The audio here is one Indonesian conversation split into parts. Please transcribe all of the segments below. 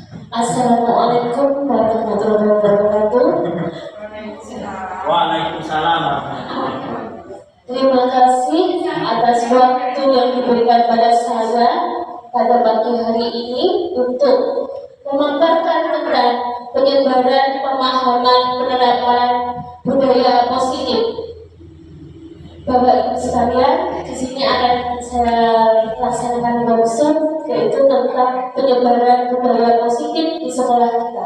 Assalamualaikum warahmatullahi wabarakatuh. Waalaikumsalam. Terima kasih atas waktu yang diberikan pada saya pada pagi hari ini untuk memaparkan tentang penyebaran pemahaman penerapan budaya positif. Bapak Ibu sekalian, di sini akan saya laksanakan workshop yaitu tentang penyebaran budaya positif di sekolah kita.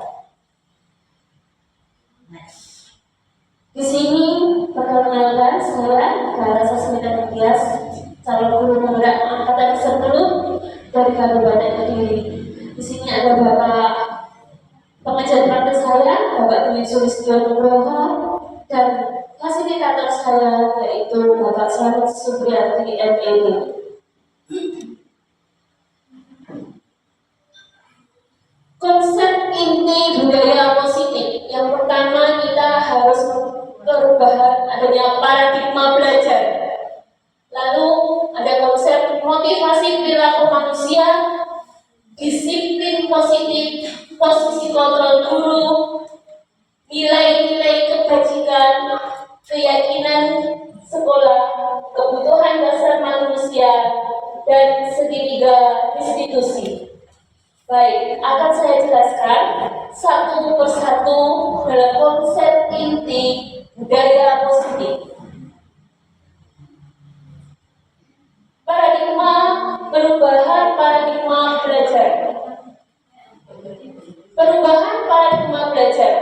Di sini perkenalkan saya Clara Sasmita Tias, calon guru penggerak angkatan 10 dari Kabupaten Kediri. Di sini ada Bapak pengajar praktek saya, Bapak Dwi Sulistyo Nugroho, dan fasilitator saya yaitu Bapak Slamet Supriyadi MED. Konsep inti budaya positif yang pertama kita harus perubahan adanya paradigma belajar. Lalu ada konsep motivasi perilaku manusia, disiplin positif, posisi kontrol guru, nilai-nilai kebajikan, keyakinan sekolah, kebutuhan dasar manusia, dan segitiga institusi. Baik, akan saya jelaskan satu persatu dalam konsep inti budaya positif. Paradigma perubahan paradigma belajar. Perubahan paradigma belajar.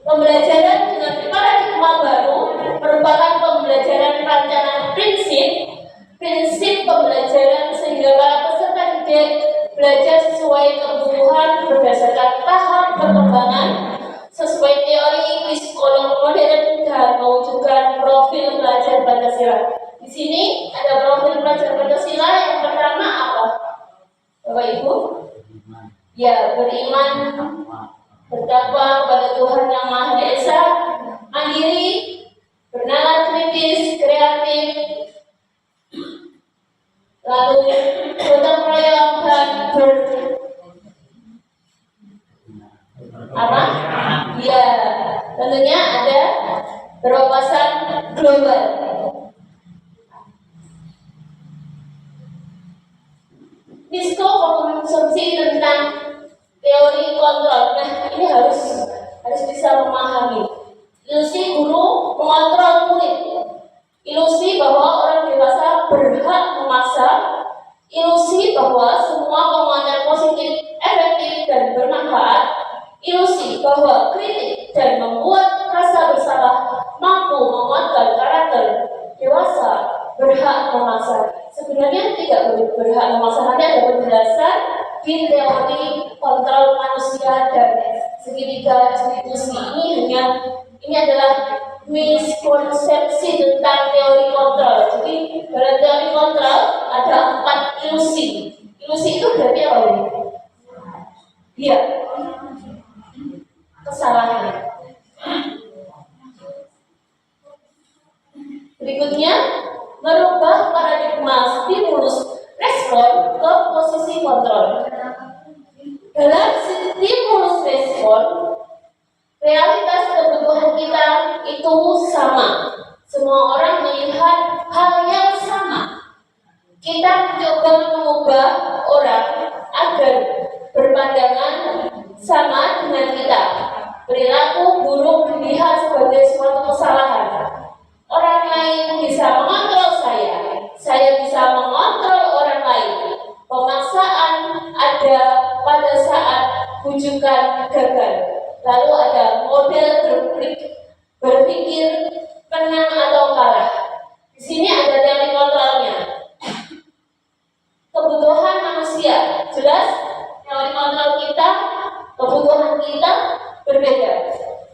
Pembelajaran dengan paradigma baru merupakan pembelajaran rancangan prinsip pembelajaran sehingga para peserta didik belajar sesuai kebutuhan berdasarkan tahap perkembangan sesuai teori psikolog modern dan mewujudkan profil pelajar Pancasila. Di sini ada profil pelajar Pancasila yang pertama apa? Bapak Ibu? Ya, beriman, bertakwa kepada Tuhan Yang Maha Esa, mandiri, bernalar kritis, kreatif, lalu gotong royong dan apa? Ya, tentunya ada berwawasan global. Disko konsumsi tentang teori kontrol. Nah, ini harus bisa memahami. Ilusi guru mengontrol murid. Ilusi bahwa orang dewasa berhak memaksa. Ilusi bahwa semua penguatan positif, efektif, dan bermanfaat. Ilusi bahwa kritik dan membuat rasa bersalah mampu menguatkan karakter dewasa berhak memaksa. Sebenarnya tidak berhak memaksa. Nanti ada penjelasan di teori kontrol manusia dan segitiga institusi. Ini adalah miskonsepsi tentang teori kontrol. Jadi dalam teori kontrol ada 4 ilusi. Ilusi itu berarti apa? Iya, kesalahan. Berikutnya, merubah paradigma stimulus respon ke posisi kontrol. Dalam stimulus respon, realitas kebutuhan kita itu sama. Semua orang melihat hal yang sama. Kita mencoba mengubah orang agar berpandangan sama dengan kita. Perilaku buruk dilihat sebagai suatu kesalahan. Orang lain bisa mengontrol saya bisa mengontrol orang lain. Pemaksaan ada pada saat bujukan gagal. Lalu ada model berpikir menang atau kalah. Di sini ada teori kontrolnya. Kebutuhan manusia, jelas teori kontrol kita, kebutuhan kita berbeda.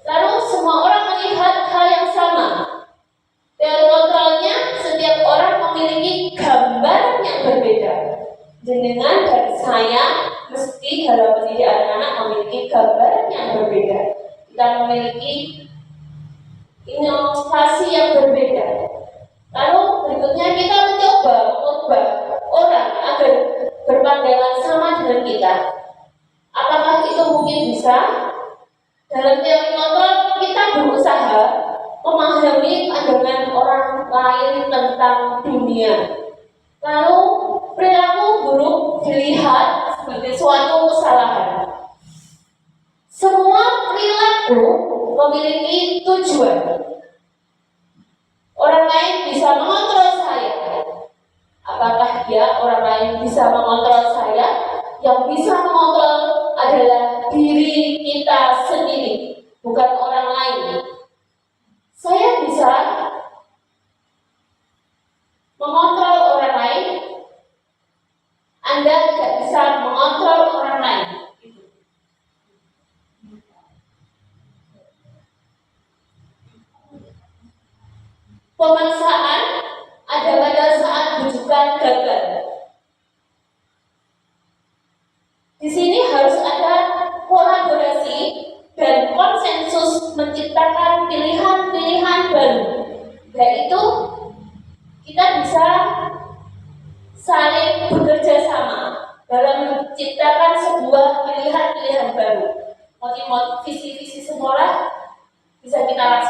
Lalu semua orang melihat hal yang sama. Teori kontrolnya, setiap orang memiliki gambar yang berbeda. Jenengan dan saya mesti dalam mendidik anak-anak memiliki gambar yang berbeda. Kita memiliki inovasi yang berbeda. Lalu berikutnya kita mencoba mengubah orang agar berpandangan sama dengan kita. Apakah mengenali tentang dunia. Lalu perilaku buruk dilihat sebagai suatu kesalahan. Semua perilaku memiliki tujuan. Orang lain bisa mengontrol saya. Apakah orang lain bisa mengontrol saya? Yang bisa mengontrol adalah diri kita sendiri, bukan orang lain. Saya bisa mengontrol orang lain, Anda tidak bisa mengontrol orang lain. Pemaksaan ada pada saat bujukan gagal. Di sini harus ada kolaborasi dan konsensus menciptakan pilihan-pilihan baru. Yaitu kita bisa saling bekerja sama dalam menciptakan sebuah pilihan-pilihan baru. Visi-visi sekolah bisa kita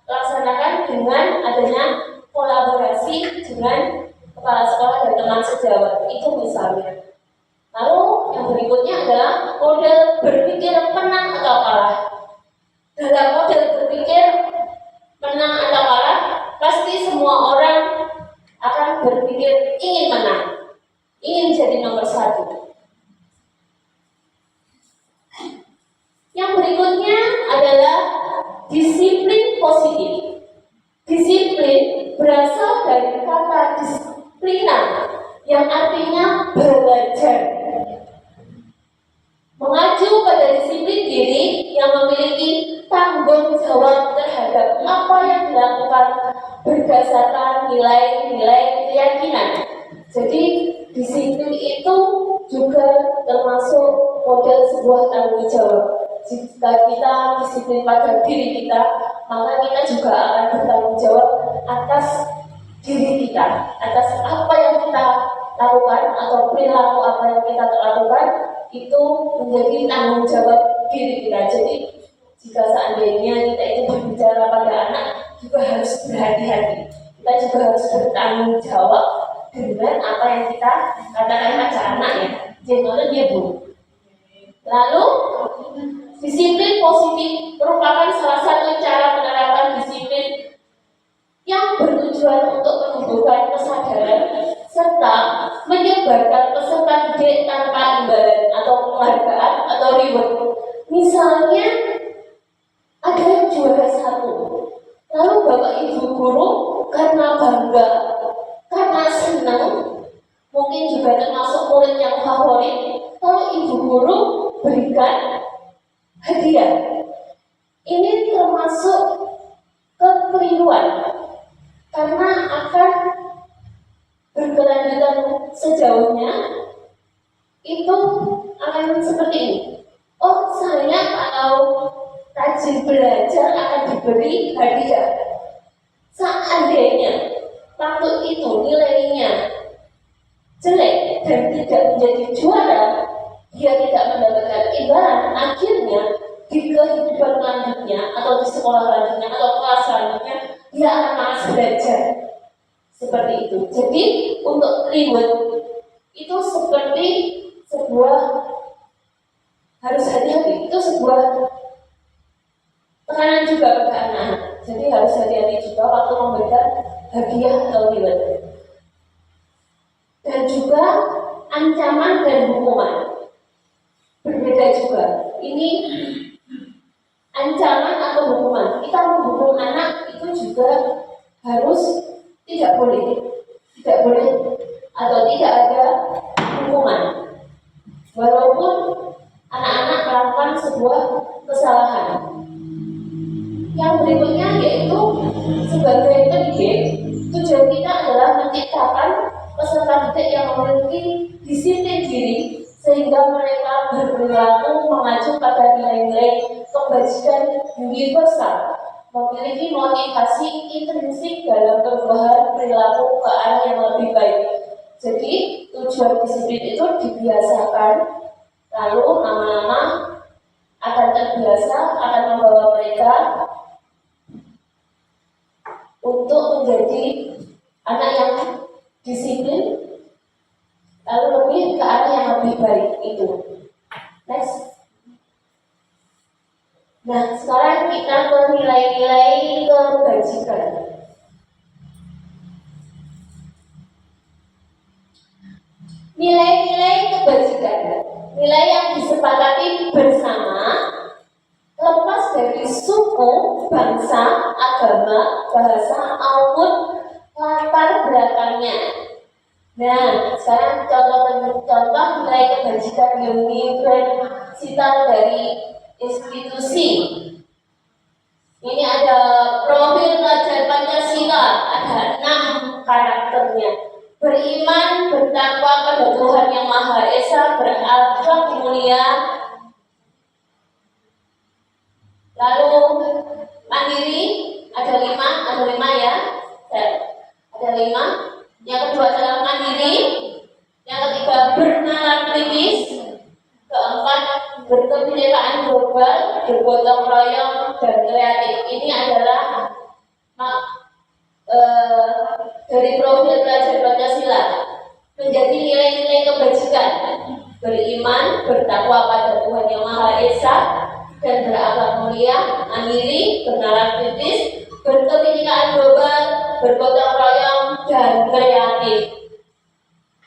laksanakan dengan adanya kolaborasi dengan kepala sekolah dan teman sejawat. Itu misalnya. Lalu yang berikutnya adalah model berpikir menang atau kalah. Dalam model berpikir menang atau kalah, pasti semua orang akan berpikir ingin menang, ingin jadi nomor satu. Yang berikutnya adalah disiplin positif. Disiplin berasal dari kata disiplina yang artinya belajar. Mengacu pada disiplin diri yang memiliki tanggung jawab terhadap apa yang dilakukan berdasarkan nilai-nilai keyakinan. Jadi disiplin itu juga termasuk model sebuah tanggung jawab. Jika kita disiplin pada diri kita, maka kita juga akan bertanggung jawab atas diri kita, atas apa yang kita lakukan atau perilaku apa yang kita lakukan itu menjadi tanggung jawab diri kita. Jadi jika seandainya kita itu berbicara pada anak, juga harus berhati-hati. Kita juga harus bertanggung jawab dengan apa yang kita katakan pada anak ya. Jangan dia bu. Lalu disiplin positif merupakan salah satu cara menerapkan disiplin yang bertujuan untuk menumbuhkan kesadaran serta menyebarkan peserta didik tanpa imbalan atau penghargaan atau reward. Misalnya ada yang juara 1, lalu bapak ibu guru karena bangga, karena senang, mungkin juga termasuk murid yang favorit, lalu ibu guru berikan hadiah. Ini termasuk kekeliruan karena akan berkelanjutan sejauhnya itu akan seperti ini. Oh, saya kalau rajin belajar akan diberi hadiah. Seandainya waktu itu nilainya jelek dan tidak menjadi juara, dia tidak mendapatkan imbalan, akhirnya di kehidupan selanjutnya atau di sekolah selanjutnya atau kelas selanjutnya dia akan malas belajar. Seperti itu. Jadi untuk reward itu seperti sebuah, harus hati-hati, itu sebuah tekanan juga pada anak-anak. Jadi harus hati-hati juga waktu memberikan hadiah atau reward. Dan juga ancaman dan hukuman berbeda juga. Ini ancaman atau hukuman. Kita menghukum anak itu juga harus tidak boleh atau tidak ada hukuman. Walaupun anak-anak melakukan sebuah kesalahan. Yang berikutnya yaitu sebagai pendidik, tujuan kita adalah menciptakan peserta didik yang memiliki disiplin diri sehingga mereka berperilaku mengacu pada nilai-nilai kebajikan universal, memiliki motivasi intrinsik dalam perubahan perilaku ke arah yang lebih baik. Jadi tujuan disiplin itu dibiasakan, lalu lama-lama akan terbiasa, akan membawa mereka untuk menjadi anak yang disiplin, lalu lebih ke arah yang lebih baik itu. Next. Nah, sekarang kita ke nilai-nilai kebajikan. Nilai-nilai kebajikan, nilai yang disepakati bersama, lepas dari suku, bangsa, agama, bahasa, maupun latar belakangnya. Nah, sekarang contoh nilai kebajikan universal dari institusi. Ini ada profil pelajar Pancasila, ada 6 karakternya. Beriman, bertakwa pada Tuhan Yang Maha Esa, berakhlak mulia, lalu mandiri, ada lima ya, ada 5. Yang kedua adalah mandiri, yang ketiga bernalar kritis, keempat berkebinekaan global, bergotong royong, dan kreatif. Ini adalah dari profil pelajar Pancasila. Menjadi nilai-nilai kebajikan: beriman, bertakwa pada Tuhan Yang Maha Esa, dan berakhlak mulia, mandiri, bernalar kritis, berkebinekaan global, bergotong royong, dan kreatif.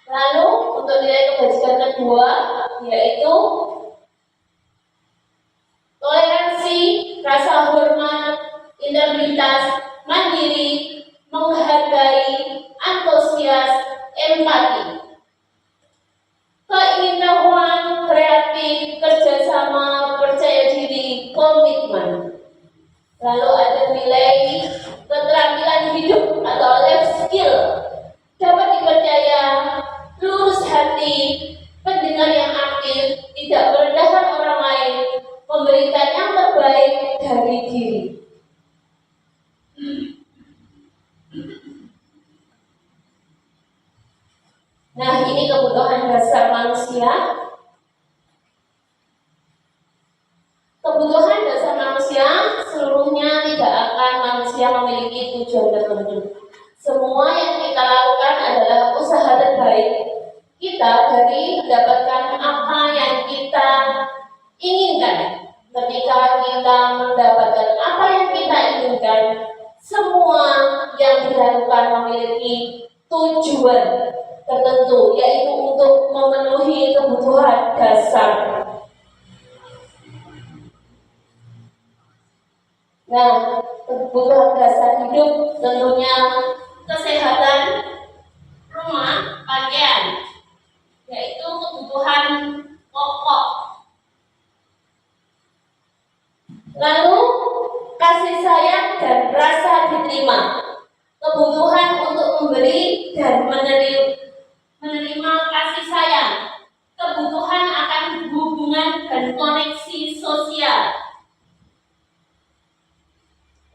Lalu untuk nilai kebajikan kedua yaitu toleransi, rasa hormat, integritas, mandiri, menghargai, antusias, empati, keingintahuan, kreatif, kerjasama, percaya diri, komitmen. Lalu ada nilai keterampilan hidup atau life skill, dapat dipercaya, lurus hati, pendengar yang aktif, tidak merendahkan orang lain, memberikan yang terbaik dari diri. Nah, ini kebutuhan dasar manusia. Kebutuhan dasar manusia seluruhnya tidak akan manusia memiliki tujuan tertentu. Semua yang kita lakukan adalah usaha terbaik kita dari mendapatkan apa yang kita inginkan. Ketika kita mendapatkan apa yang kita inginkan, semua yang dilakukan memiliki tujuan tertentu, yaitu untuk memenuhi kebutuhan dasar. Nah, kebutuhan dasar hidup tentunya kesehatan, rumah, pakaian, yaitu kebutuhan pokok. Lalu kasih sayang dan rasa diterima, kebutuhan untuk memberi dan menerima kasih sayang, kebutuhan akan hubungan dan koneksi sosial.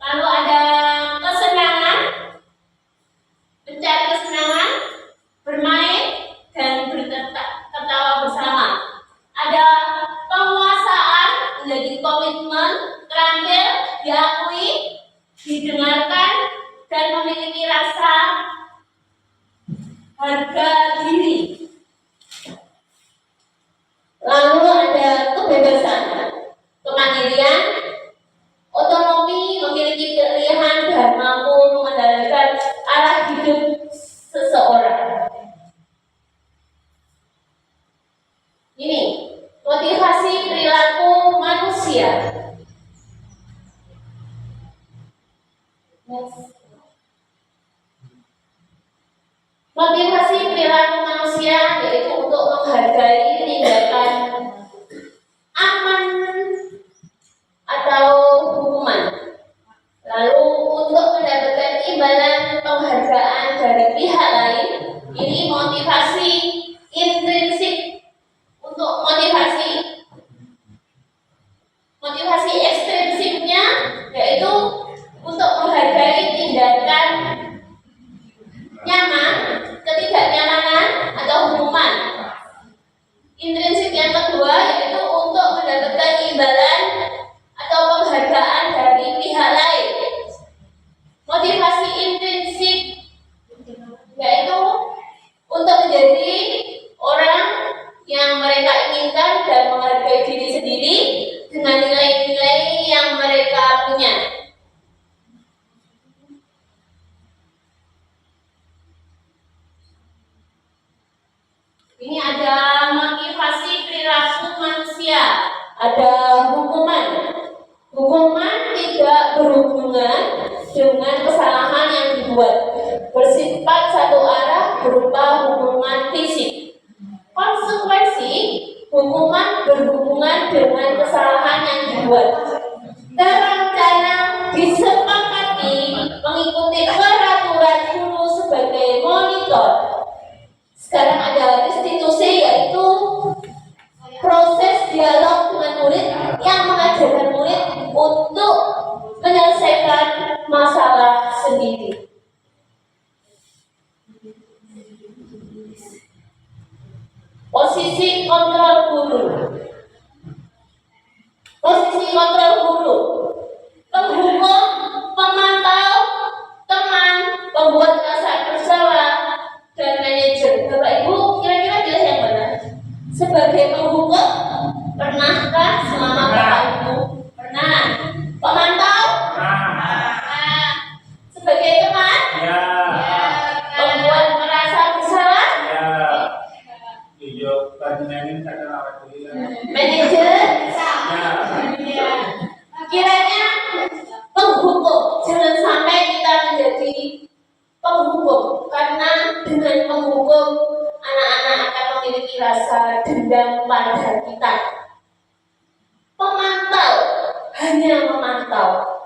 Lalu ada kesenangan, mencari kesenangan, bermain, dan berketawa bersama. Ada penguasaan, menjadi komitmen, terakhir diakui, didengarkan, dan memiliki rasa harga diri. Lalu ada kebebasan, kemandirian, otonomi, memiliki pilihan, dan mampu mengendalikan arah hidup seseorang. Ini motivasi perilaku manusia. Motivasi perilaku manusia yaitu untuk menghargai tindakan aman atau hukuman. Lalu untuk mendapatkan imbalan penghargaan dari pihak lain, ini motivasi intrinsik. Untuk motivasi ekstrinsiknya yaitu untuk menghargai tindakan nyaman, ketidaknyamanan, atau hukuman. Ini ada motivasi perilaku manusia, ada hukuman. Hukuman tidak berhubungan dengan kesalahan yang dibuat, bersifat satu arah berupa hukuman fisik. Konsekuensi hukuman berhubungan dengan kesalahan yang dibuat. Terencana disepakati mengikuti peraturan guru sebagai monitor. Sekarang ada restitusi, yaitu proses dialog dengan murid yang mengajarkan murid untuk menyelesaikan masalah sendiri. Posisi kontrol guru. Posisi kontrol guru: penghukum, pemantau, teman, pembuat rasa bersalah, dan manajer. Bapak Ibu, kira-kira jelas yang mana? Sebagai penghukum, pernahkah selama Bapak Ibu? Pernah. Pemantau? Pernah. Sebagai teman? Ya. Pembuat merasa bersalah? Ya. Yo, bandingin kadang awak dhewe. Manajer? Ya. Kiranya penghukum, jangan sampai kita menjadi penghukum, karena dengan penghukum anak-anak akan memiliki rasa dendam pada kita. Pemantau,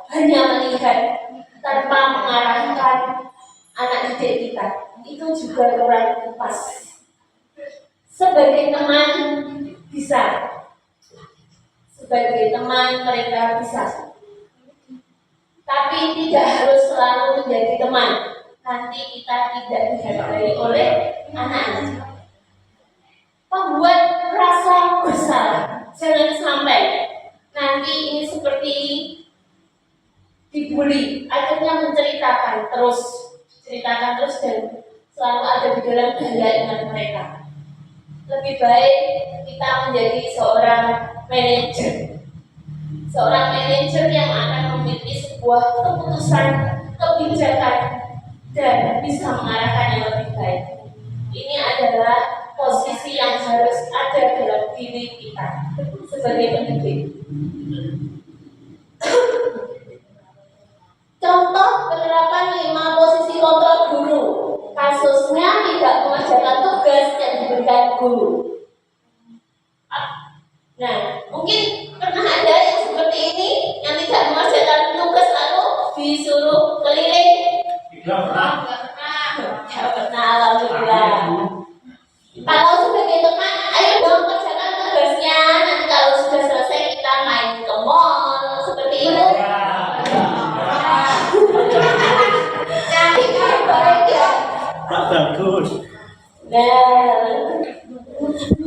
hanya melihat tanpa mengarahkan anak didik kita, itu juga kurang pas. Sebagai teman bisa, sebagai teman mereka bisa, tapi tidak harus selalu menjadi teman. Nanti kita tidak dihargai oleh anak-anak. Pembuat rasa bersalah, jangan sampai nanti ini seperti dibully, akhirnya menceritakan terus dan selalu ada di dalam daya ingat mereka. Lebih baik kita menjadi seorang manajer yang akan memiliki sebuah keputusan, kebijakan, dan bisa mengarahkan yang lebih baik. Ini adalah posisi yang harus ada dalam diri kita sebagai pendidik. Contoh penerapan 5 posisi kontrol guru. Kasusnya tidak mengerjakan tugas yang diberikan guru. Nah, mungkin pernah ada yang seperti ini, yang tidak mengerjakan tugas lalu disuruh keliling. Tidak pernah. Tidak pernah, alhamdulillah. Kalau sebagai teman, ayo dong kerjakan tugasnya. Nanti kalau sudah selesai kita main ke mall, seperti itu. Cantik kan, baik ya. Bagus. Nah,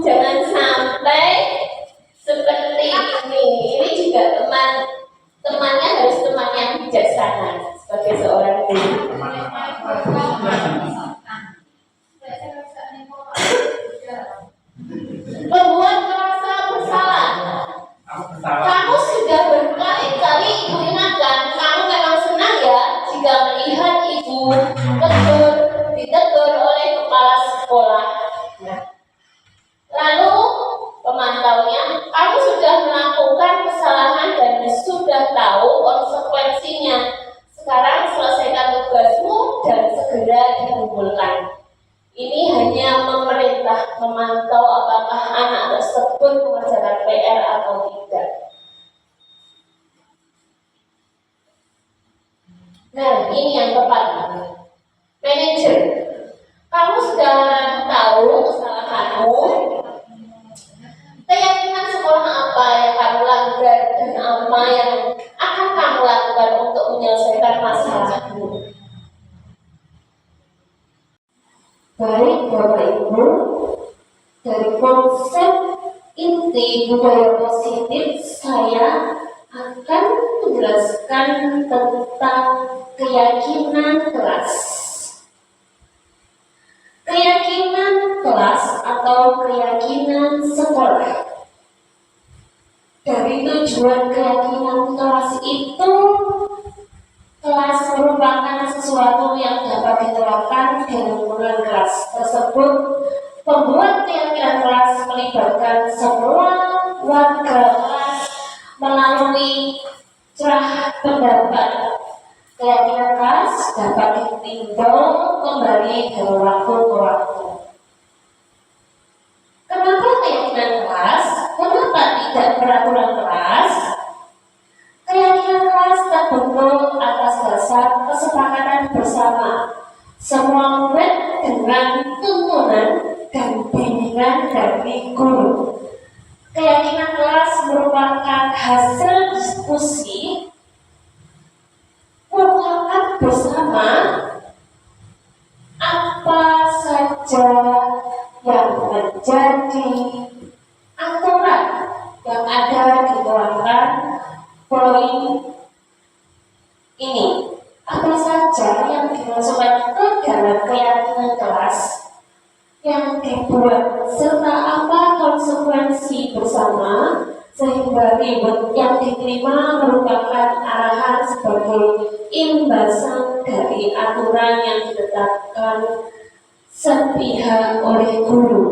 jangan sampai seperti ini. Ini juga temannya harus teman yang bijaksana sebagai seorang guru. Membuat merasa bersalah. Kamu sudah berkali-kali ibu ingatkan, kamu memang senang ya jika melihat ibu ditegur oleh kepala sekolah. Lalu pemantaunya, kamu sudah melakukan kesalahan dan sudah tahu konsekuensinya. Sekarang selesaikan tugasmu dan segera dikumpulkan. Ini hanya memerintah memantau apakah anak tersebut mengerjakan PR atau tidak. Nah, ini yang tepat. Manajer, kamu sudah tahu kesalahanmu, keyakinan sekolah apa yang kamu langgar dan apa yang akan kamu lakukan untuk menyelesaikan masalahmu. Baik Bapak Ibu, dari konsep inti budaya positif saya akan menjelaskan tentang keyakinan kelas. Keyakinan kelas atau keyakinan sekolah. Dari tujuan keyakinan kelas itu, kelas merupakan sesuatu yang dapat diterapkan dalam lingkungan kelas tersebut. Pembuat keyakinan dengan tuntunan dan bimbingan dari guru. Keyakinan kelas merupakan hasil diskusi mufakat bersama apa saja yang menjadi aturan yang ada dituangkan poin ini. Apa saja yang dimasukkan ke dalam keyakinan kelas yang dibuat serta apa konsekuensi bersama sehingga ribut yang diterima merupakan arahan sebagai imbasan dari aturan yang ditetapkan sepihak oleh guru.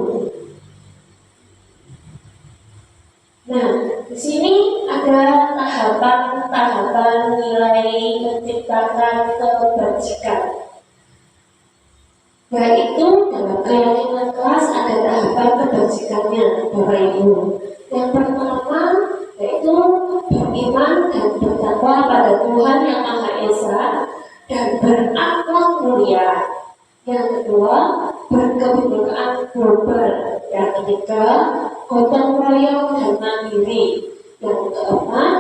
Nah, di sini ada tahapan-tahapan nilai menciptakan kebajikan. Yaitu dalam keyakinan kelas ada tahapan kebajikannya, Bapak Ibu. Yang pertama yaitu beriman dan bertakwa pada Tuhan Yang Maha Esa dan berakhlak mulia. Yang kedua, berkebinekaan global. Yang ketiga, gotong royong dan mandiri. Yang keempat,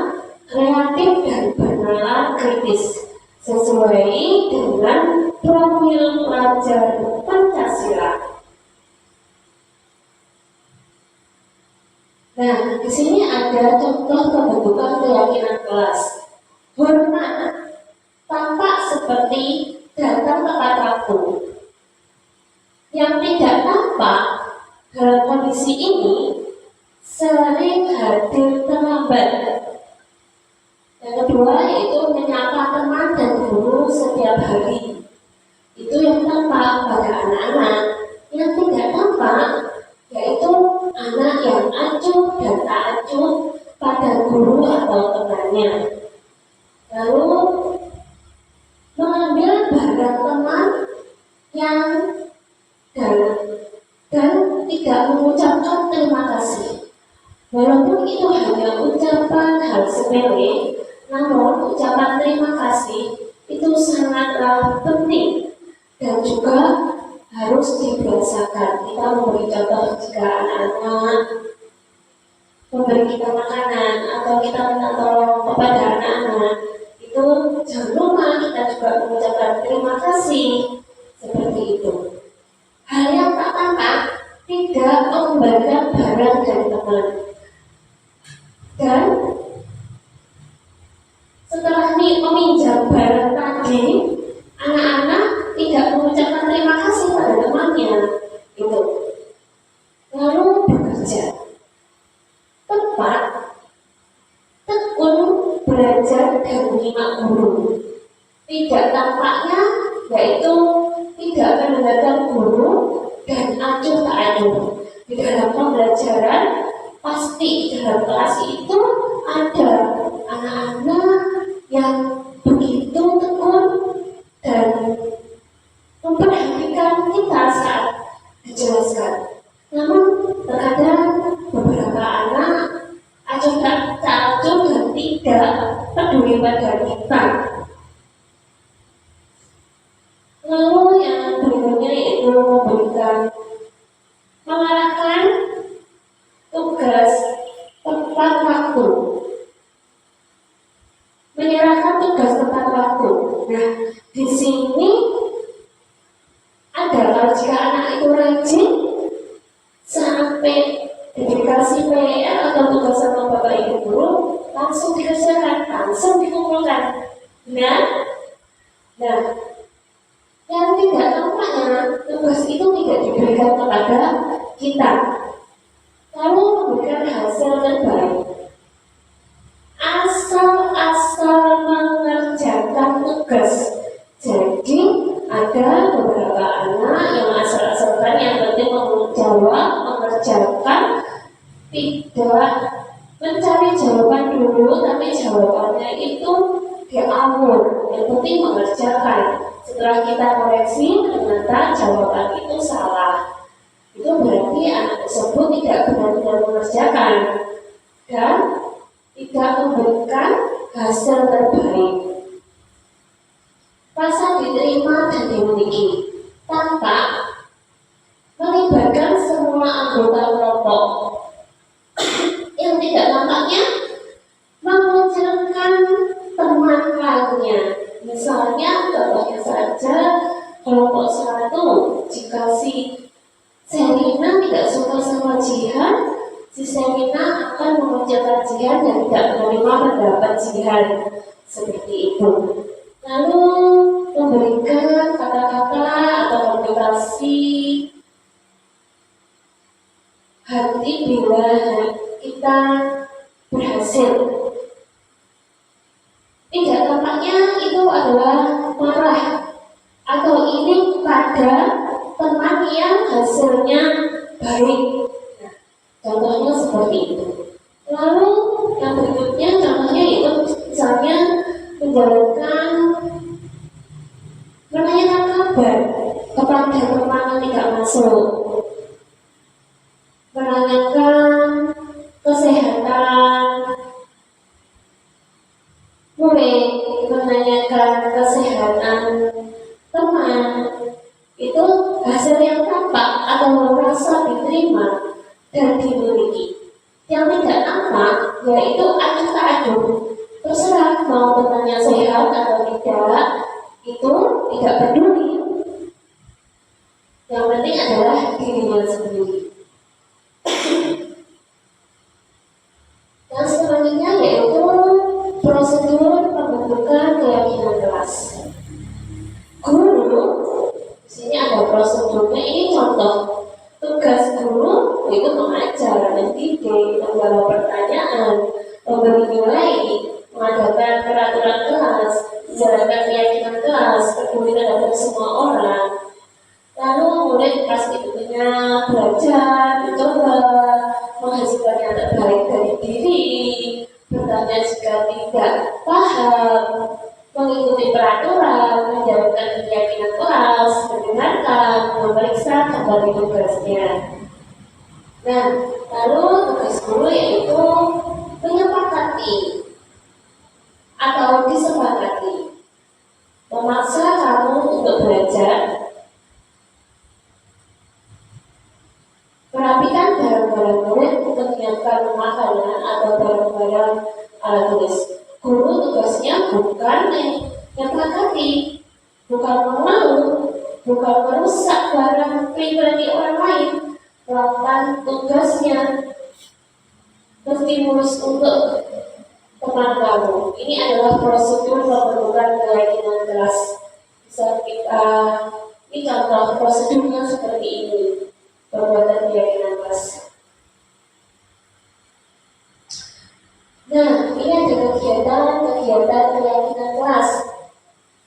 kreatif dan bernalar kritis sesuai dengan profil pelajar Pancasila. Nah, di sini ada contoh pembentukan keyakinan kelas. Hormat tampak seperti datang tepat waktu. Yang tidak tampak dalam kondisi ini sering hadir terlambat. Yang kedua yaitu menyapa teman dan guru setiap hari. Itu yang tampak pada anak-anak. Yang tidak tampak yaitu anak yang acuh dan tak acuh pada guru atau temannya. Lalu mengambil barang teman yang dan tidak mengucapkan terima kasih. Walaupun itu hanya ucapan hal sepele, namun ucapan terima kasih itu sangatlah penting dan juga harus dibiasakan. Kita memberi contoh jika anak-anak memberi kita makanan atau kita minta tolong kepada anak-anak, itu jangan lupa kita juga mengucapkan terima kasih seperti itu. Hal yang tak tampak tidak mengembalikan barang dari teman. Dan setelah meminjam barang tadi, anak-anak tidak mengucapkan terima kasih pada temannya. Itu. Lalu bekerja. Tepat, tekun, belajar dan menyimak guru. Tidak tampaknya yaitu tidak mendengarkan guru dan acuh tak acuh. Di dalam pembelajaran pasti di dalam kelas itu ada anak-anak yang begitu tekun dan memperhatikan kita saat dijelaskan. Namun terkadang beberapa anak acuh tak acuh dan tidak peduli pada kita. Lalu yang berikutnya yaitu mengarahkan tugas tepat waktu. Menyerahkan tugas tepat waktu. Nah, di sini ada kalau jika anak itu rajin sampai dikasih PR atau tugas sama bapak ibu guru langsung dikerjakan, langsung dikumpulkan. Nah, yang tidak tampaknya tugas itu tidak diberikan kepada kita, lalu memberikan hasil terbaik. Asal mengerjakan tugas. Jadi ada beberapa anak yang asal-asalkan yang penting menjawab, mengerjakan, tidak mencari jawaban dulu, tapi jawabannya itu diawur. Yang penting mengerjakan. Setelah kita koreksi, ternyata jawaban itu salah. Itu berarti anak tersebut tidak benar-benar mengerjakan dan tidak memberikan hasil terbaik. Rasa diterima dan dimiliki tampak edukasi. Serina tidak suka sama jihad, si Serina akan mengerjakan jihad dan tidak menerima pendapat jihad seperti itu. Lalu memberikan kata-kata atau motivasi hati bila kita berhasil. Tidak tampaknya itu adalah marah atau ini pada teman yang hasilnya baik. Nah, contohnya seperti itu. Lalu yang berikutnya contohnya itu misalnya menanyakan kabar kepada teman yang tidak masuk, menanyakan kesehatan murid, menanyakan kesehatan teman, itu hasil yang tampak atau merasa diterima dan dimiliki. Yang tidak tampak yaitu adu tak adu, terserah mau temannya sehat atau tidak, itu tidak peduli. Yang penting adalah dirinya sendiri. Yang selanjutnya yaitu prosedur pembentukan keyakinan kelas. Guru, di sini ada prosedurnya. Ini contoh tugas guru itu mengajar, mendidik, menjawab pertanyaan, memberi nilai, mengadakan peraturan kelas, menjalankan keyakinan kelas, peduli terhadap semua orang. Lalu murid pasti tentunya belajar, mencoba menghasilkan yang terbaik dari diri, bertanya jika tidak paham, mengikuti peraturan, menjalankan keyakinan kelas, mendengarkan, memeriksa kembali tugasnya. Nah, lalu tugas guru yaitu menyepakati atau disepakati, memaksa kamu untuk belajar, merapikan barang-barang murid, menyiapkan makanan atau barang-barang alat tulis. Guru tugasnya bukan menyepakati, bukan memalu, bukan merusak barang pribadi orang lain, melakukan tugasnya stimulus untuk teman kamu. Ini adalah prosedur pembentukan keyakinan kelas. Bisa kita, ini contoh prosedurnya seperti ini, pembuatan keyakinan kelas. Nah, ini ada kegiatan keyakinan kelas.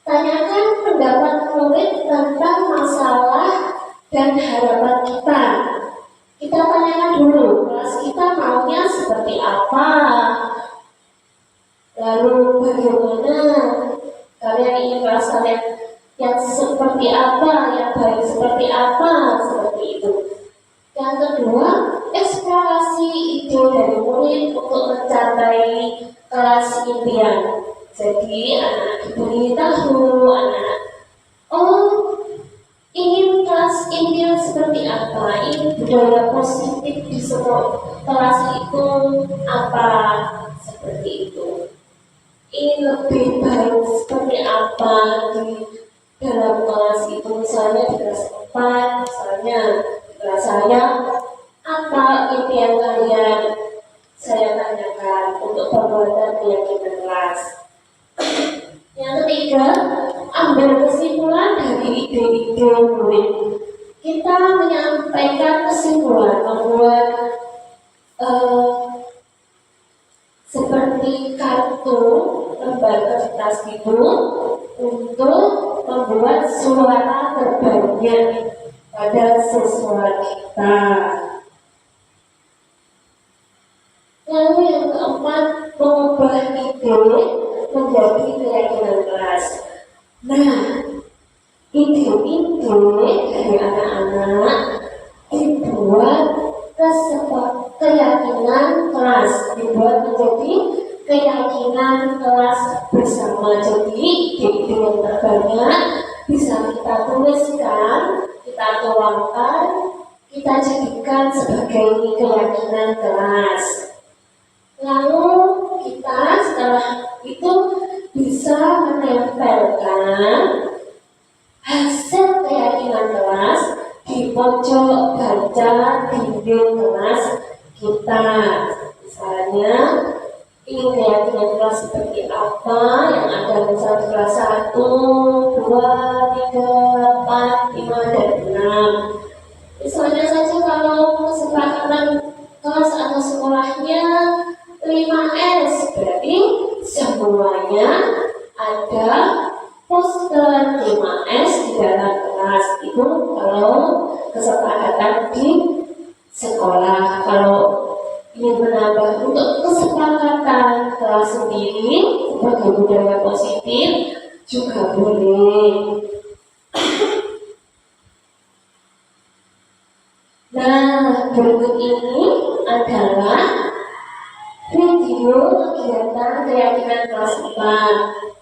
Tanyakan pendapat murid tentang masalah dan harapan kita. Kita tanyakan dulu, kelas kita maunya seperti apa? Lalu bagaimana? Kalian ingin kelas kalian yang seperti apa, yang baik seperti apa, seperti itu. Yang kedua, eksplorasi ide dari murid untuk mencapai kelas impian. Jadi anak diberitahu, anak, ingin kelas impian seperti apa? Ini budaya positif di sebuah kelas itu apa? Seperti itu. Ini lebih baik seperti apa di dalam kelas itu? Misalnya di kelas 4, misalnya di kelas saya, apa impian kalian? Saya tanyakan untuk pembuatan keyakinan kelas. Yang ketiga, ambil kesimpulan dari ide-ide murid. Kita menyampaikan kesimpulan, membuat seperti kartu, lembar kertas itu untuk membuat suara terbanyak pada siswa kita. Lalu yang keempat, mengubah ide menjadi keyakinan kelas. Nah, ide-ide dari anak-anak dibuat keyakinan kelas, dibuat menjadi keyakinan kelas bersama. Jadi ide-ide yang terbanyak bisa kita tuliskan, kita tuangkan, kita jadikan sebagai keyakinan kelas. Lalu kita setelah itu bisa menempelkan hasil keyakinan kelas di pojok kaca dinding kelas kita. Misalnya ingin keyakinan kelas seperti apa yang ada misalnya kelas 1, 2, 3, 4, 5, dan 6. Misalnya saja kalau kesepakatan kelas atau sekolahnya 5S, berarti semuanya ada poster 5S di dalam kelas. Itu kalau kesepakatan di sekolah. Kalau ingin menambah untuk kesepakatan kelas sendiri sebagai budaya positif juga boleh. Nah, berikut ini adalah video kegiatan keyakinan kelas 4.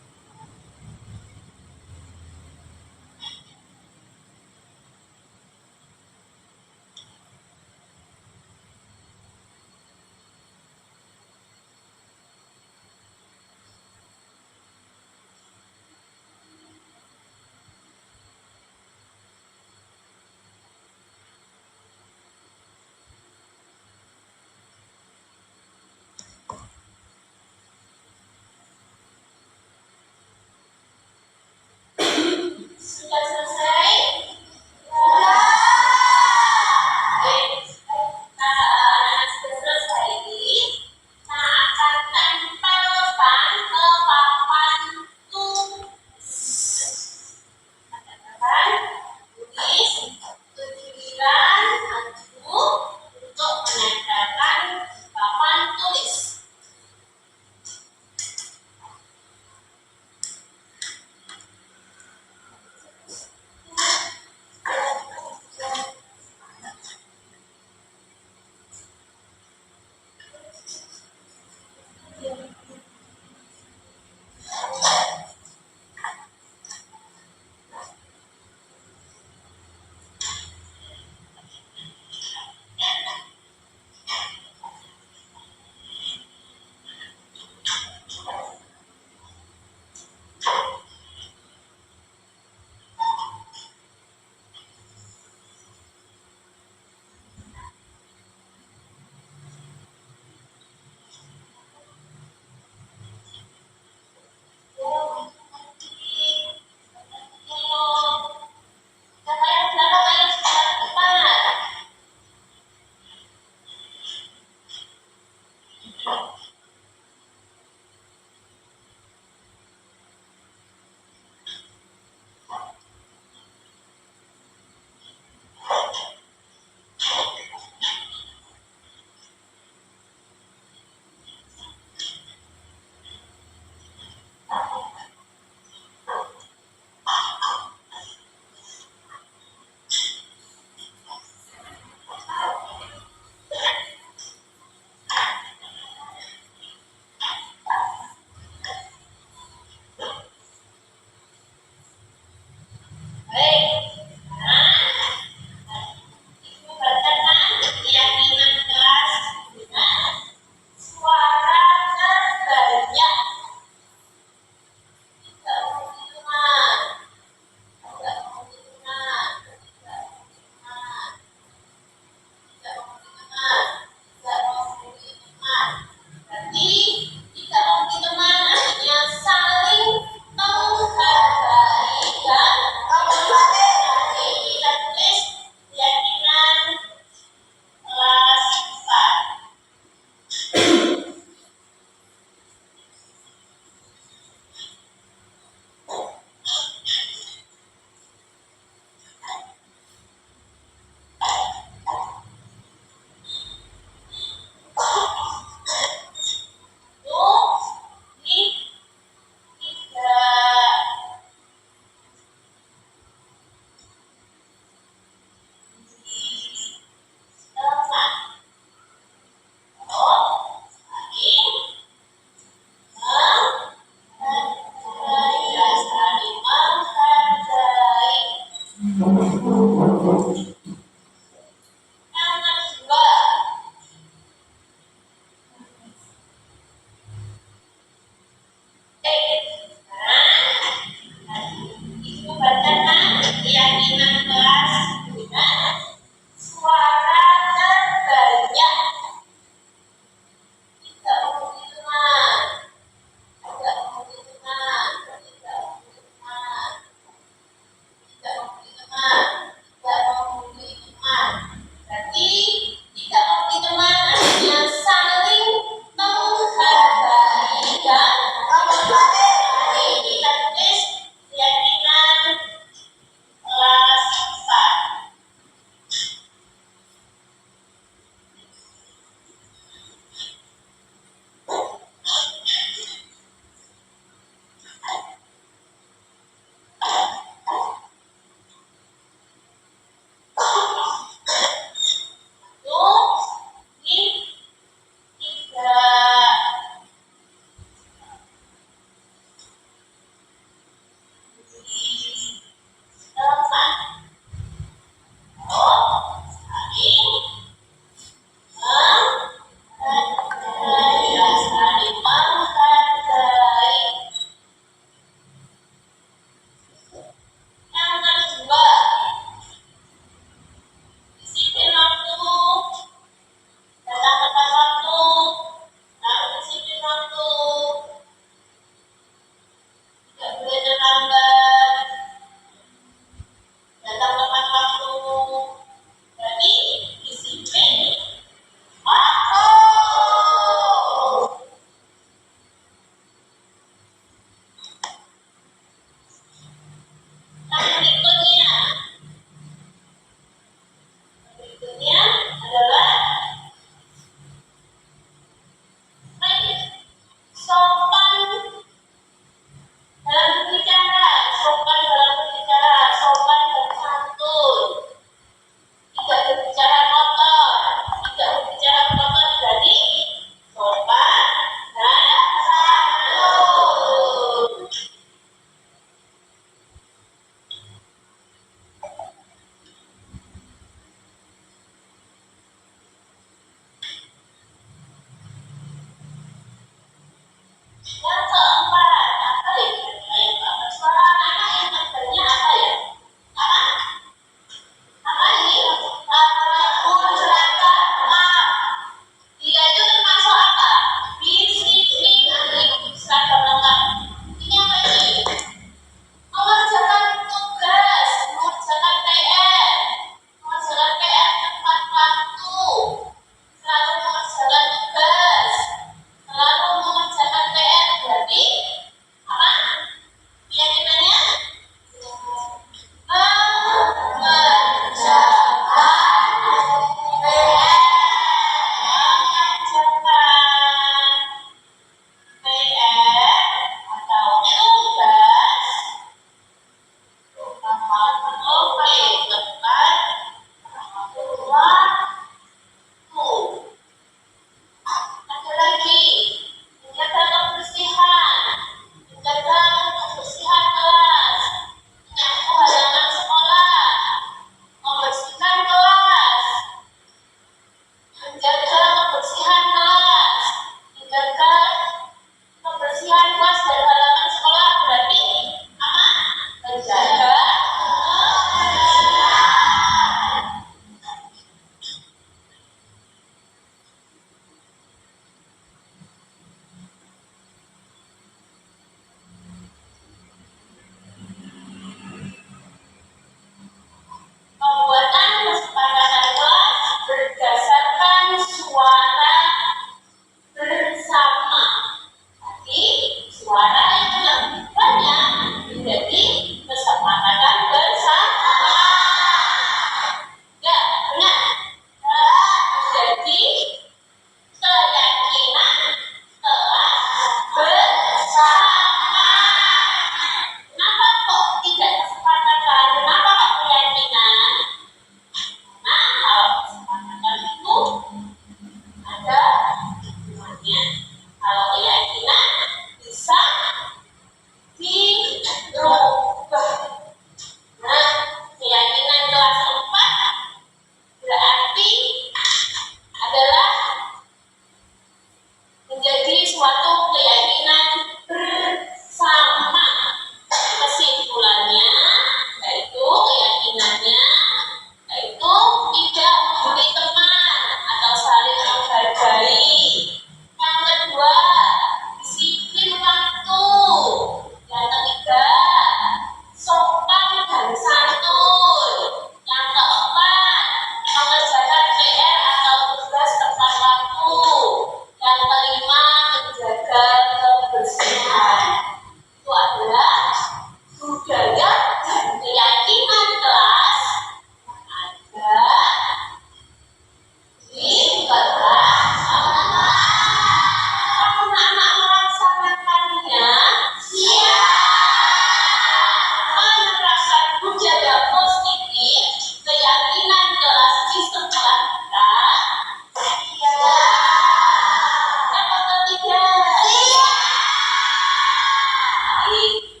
baik.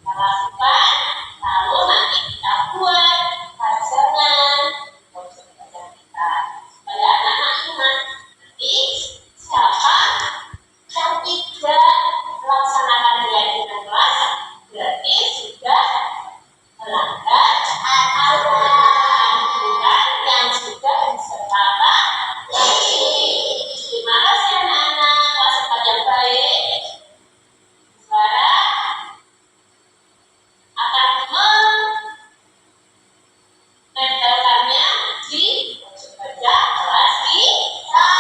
Kita lakukan, lalu nanti kita buat pajangan untuk belajar kita supaya anak-anak ingat nanti siapa yang tidak melaksanakan keyakinan kelas berarti sudah melanggar aturan yang sudah disertakan. Terima kasih anak-anak, kelas yang baik. Sekarang akan menempelkannya di pojok baca kelas kita.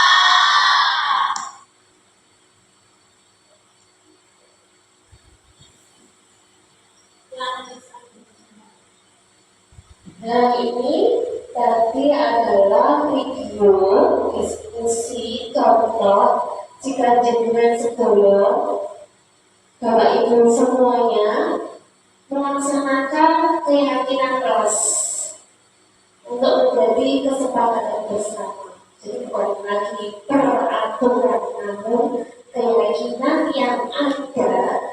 Nah, ini tadi adalah video diskusi contoh jika jenengan sedaya Bapak Ibu semuanya melaksanakan keyakinan kelas untuk menjadi kesepakatan bersama. Jadi bukan lagi peraturan, namun keyakinan yang ada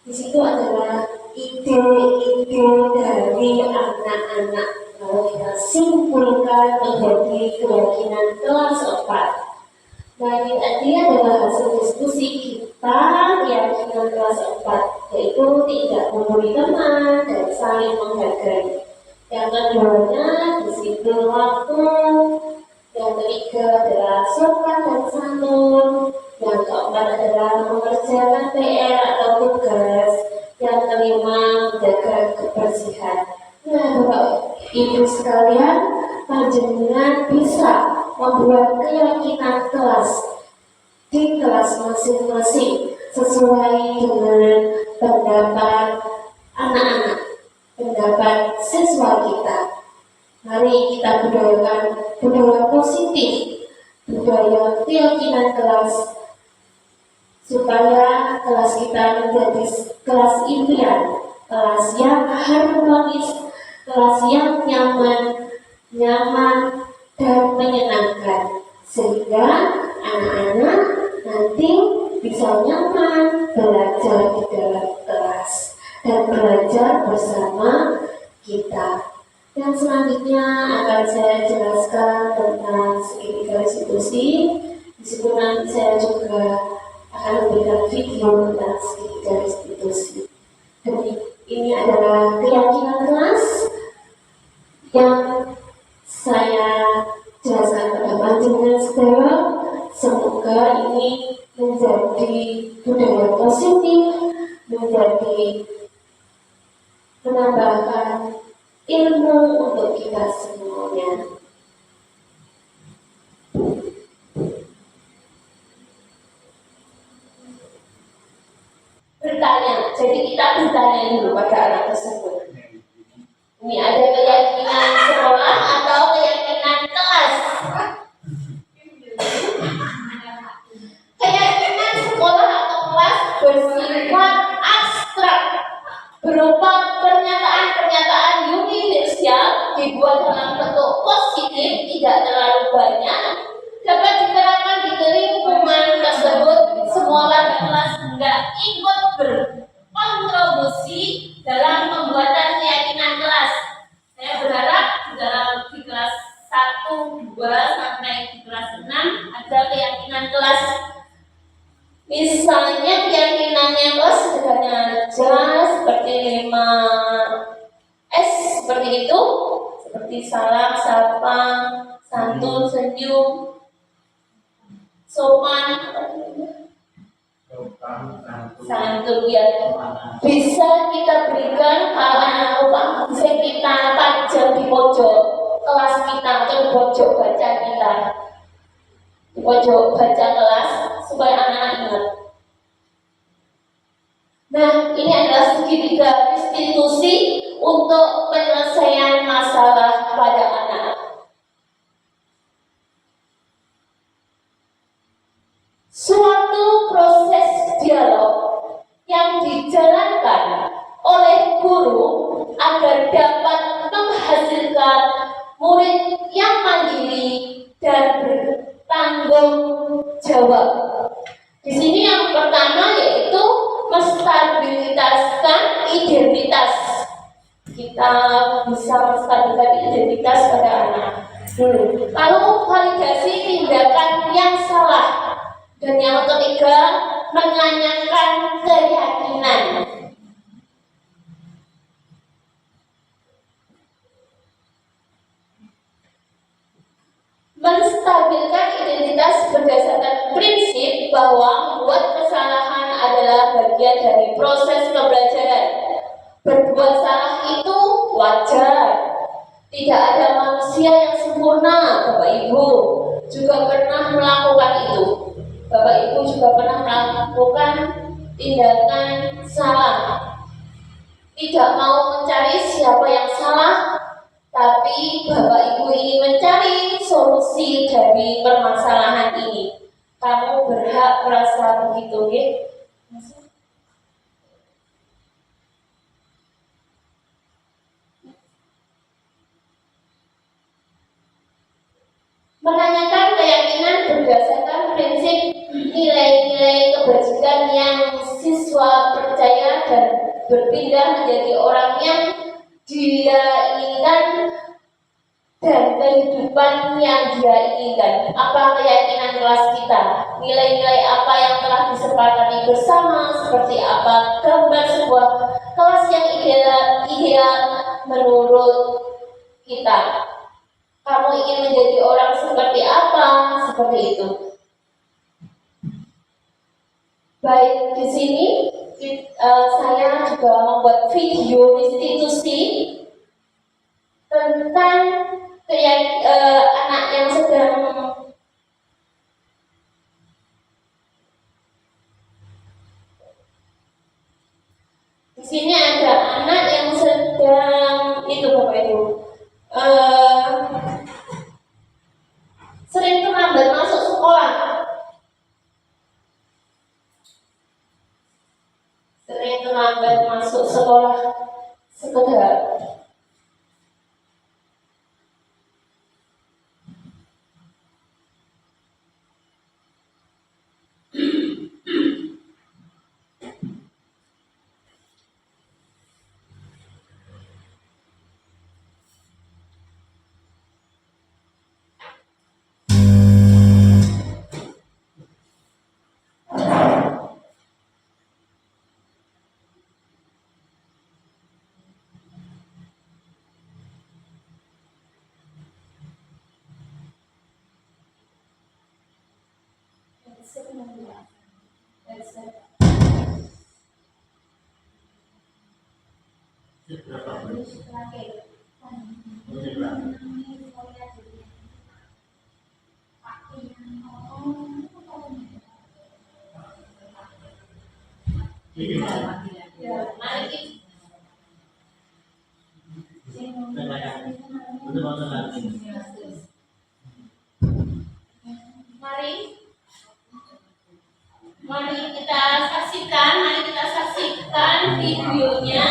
di situ adalah ide-ide dari anak-anak. Kalau kita simpulkan menjadi keyakinan kelas 4. Nah, ini tadi adalah hasil diskusi kita keyakinan kelas 4, yaitu tidak memberi teman dan saling menghargai. Yang keduanya disiplin waktu. Yang ketiga adalah sopan dan santun. Yang keempat adalah mengerjakan PR atau tugas. Yang kelima menjaga kebersihan. Nah, Bapak Ibu sekalian, panjenengan bisa membuat keyakinan kelas di kelas masing-masing sesuai dengan pendapat anak-anak, pendapat siswa kita. Mari kita budayakan budaya positif, budaya keyakinan kelas, supaya kelas kita menjadi kelas impian, kelas yang harmonis, kelas yang nyaman dan menyenangkan, sehingga anak-anak nanti bisa nyaman belajar di dalam kelas dan belajar bersama kita. Dan selanjutnya akan saya jelaskan tentang segitiga restitusi. Di situ nanti saya juga akan memberikan video tentang segitiga restitusi. Jadi ini adalah keyakinan kelas yang saya jelaskan pada panjenengan sedaya. Semoga ini menjadi budaya positif, menjadi menambahkan ilmu untuk kita semuanya. Bertanya, jadi kita bertanya dulu pada anak tersebut. Ini ada keyakinan sekolah atau keyakinan kelas? Keyakinan sekolah atau kelas bersifat abstrak, berupa pernyataan-pernyataan universal dibuat dalam bentuk positif, tidak terlalu banyak, dapat diterapkan di lingkungan tersebut. Semua warga kelas hendak ikut berkontribusi dalam pembuatan keyakinan kelas. Saya berharap di kelas 1, 2 sampai di kelas 6 ada keyakinan kelas. Misalnya keyakinannya kelas sederhana aja, seperti 5S seperti itu, seperti salam, sapa, santun, senyum, sopan, santun ya. Bisa kita berikan kalau anak rumah, bisa kita pajang di pojok kelas kita atau di pojok baca kita, di pojok baca kelas supaya anak-anak ingat. Nah, ini adalah segitiga institusi untuk penyelesaian masalah pada anak. Suatu proses dialog yang dijalankan oleh guru agar dapat menghasilkan murid yang mandiri dan bertanggung jawab. Di sini yang pertama yaitu kita bisa menstabilkan identitas pada anak dulu. Lalu validasi tindakan yang salah, dan yang ketiga menanyakan keyakinan. Menstabilkan identitas berdasarkan prinsip bahwa membuat kesalahan adalah bagian dari proses pembelajaran. Berbuat salah itu wajar. Tidak ada manusia yang sempurna, Bapak Ibu juga pernah melakukan itu. Bapak Ibu juga pernah melakukan tindakan salah. Tidak mau mencari siapa yang salah, tapi Bapak Ibu ingin mencari solusi dari permasalahan ini. Kamu berhak merasa begitu, ya? Menanyakan keyakinan berdasarkan prinsip nilai-nilai kebajikan yang siswa percaya dan berpindah menjadi orang yang dia inginkan dan kehidupan yang dia inginkan. Apa keyakinan kelas kita? Nilai-nilai apa yang telah disepakati bersama? Seperti apa gambar sebuah kelas yang ideal menurut kita? Kamu ingin menjadi orang seperti apa? Seperti itu. Baik, di sini saya juga membuat video institusi tentang anak yang sedang di sini ada anak yang sedang itu, Bapak Ibu, sering terlambat masuk sekolah. Sering terlambat masuk sekolah sekedar mari kita saksikan videonya.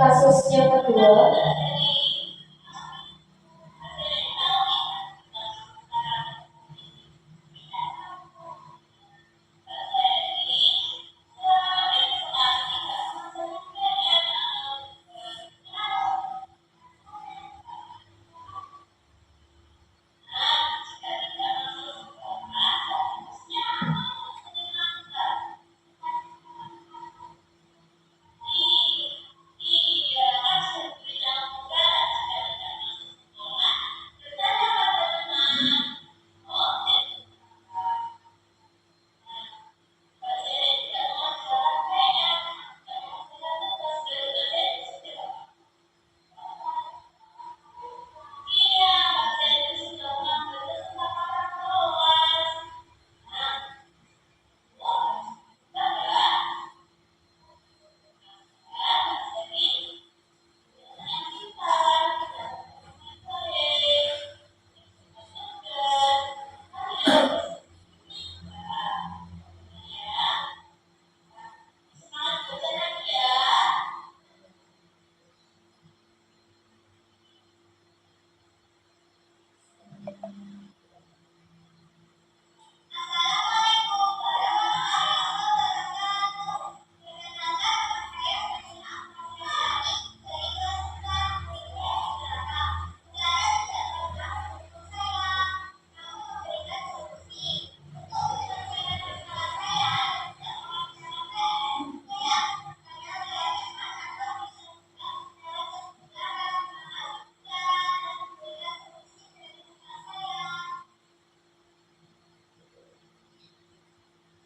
Kasus yang kedua,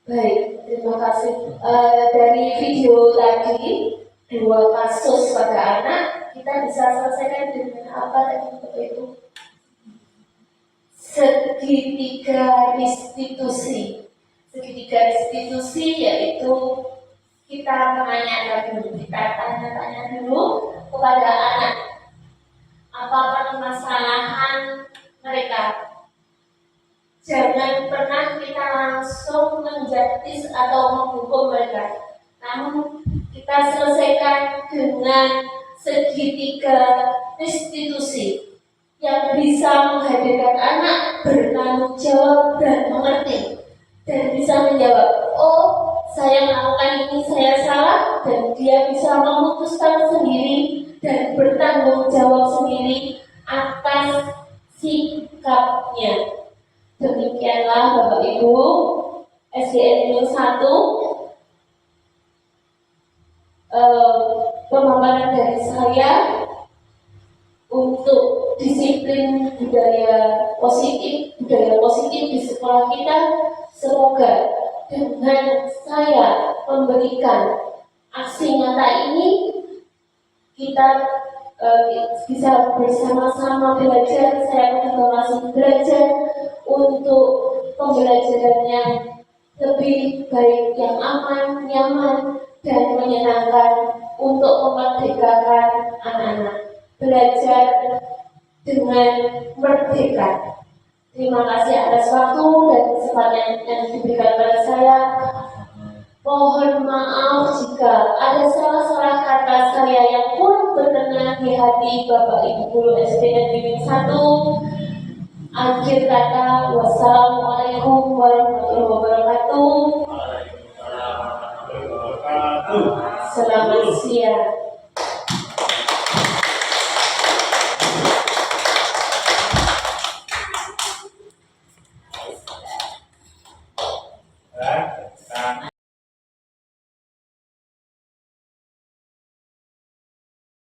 Baik, terima kasih. Dari video tadi, 2 kasus pada anak, kita bisa selesaikan dengan apa tadi Bapak Ibu? Segitiga restitusi. Segitiga restitusi yaitu kita menanyakan dulu, kita tanya-tanya dulu kepada anak apa permasalahan mereka. Jangan pernah kita langsung menjudge atau menghukum mereka, namun kita selesaikan dengan segitiga restitusi yang bisa menghadirkan anak bertanggung jawab dan mengerti dan bisa menjawab, oh saya melakukan ini, saya salah, dan dia bisa memutuskan sendiri dan bertanggung jawab sendiri atas sikapnya. Demikianlah Bapak Ibu, SDN 1 pemaparan dari saya untuk disiplin budaya positif di sekolah kita. Semoga dengan saya memberikan aksi nyata ini kita bisa bersama-sama belajar. Saya juga masih belajar untuk pembelajaran yang lebih baik, yang aman, nyaman, dan menyenangkan untuk memerdekakan anak-anak. Belajar dengan merdeka. Terima kasih atas waktu dan kesempatan yang diberikan pada saya. Mohon maaf jika ada salah-salah kata saya yang kurang berkenan di hati Bapak Ibu Guru SDN Bimbing 1. Akhir kata, wassalamualaikum warahmatullahi wabarakatuh. Selamat siang.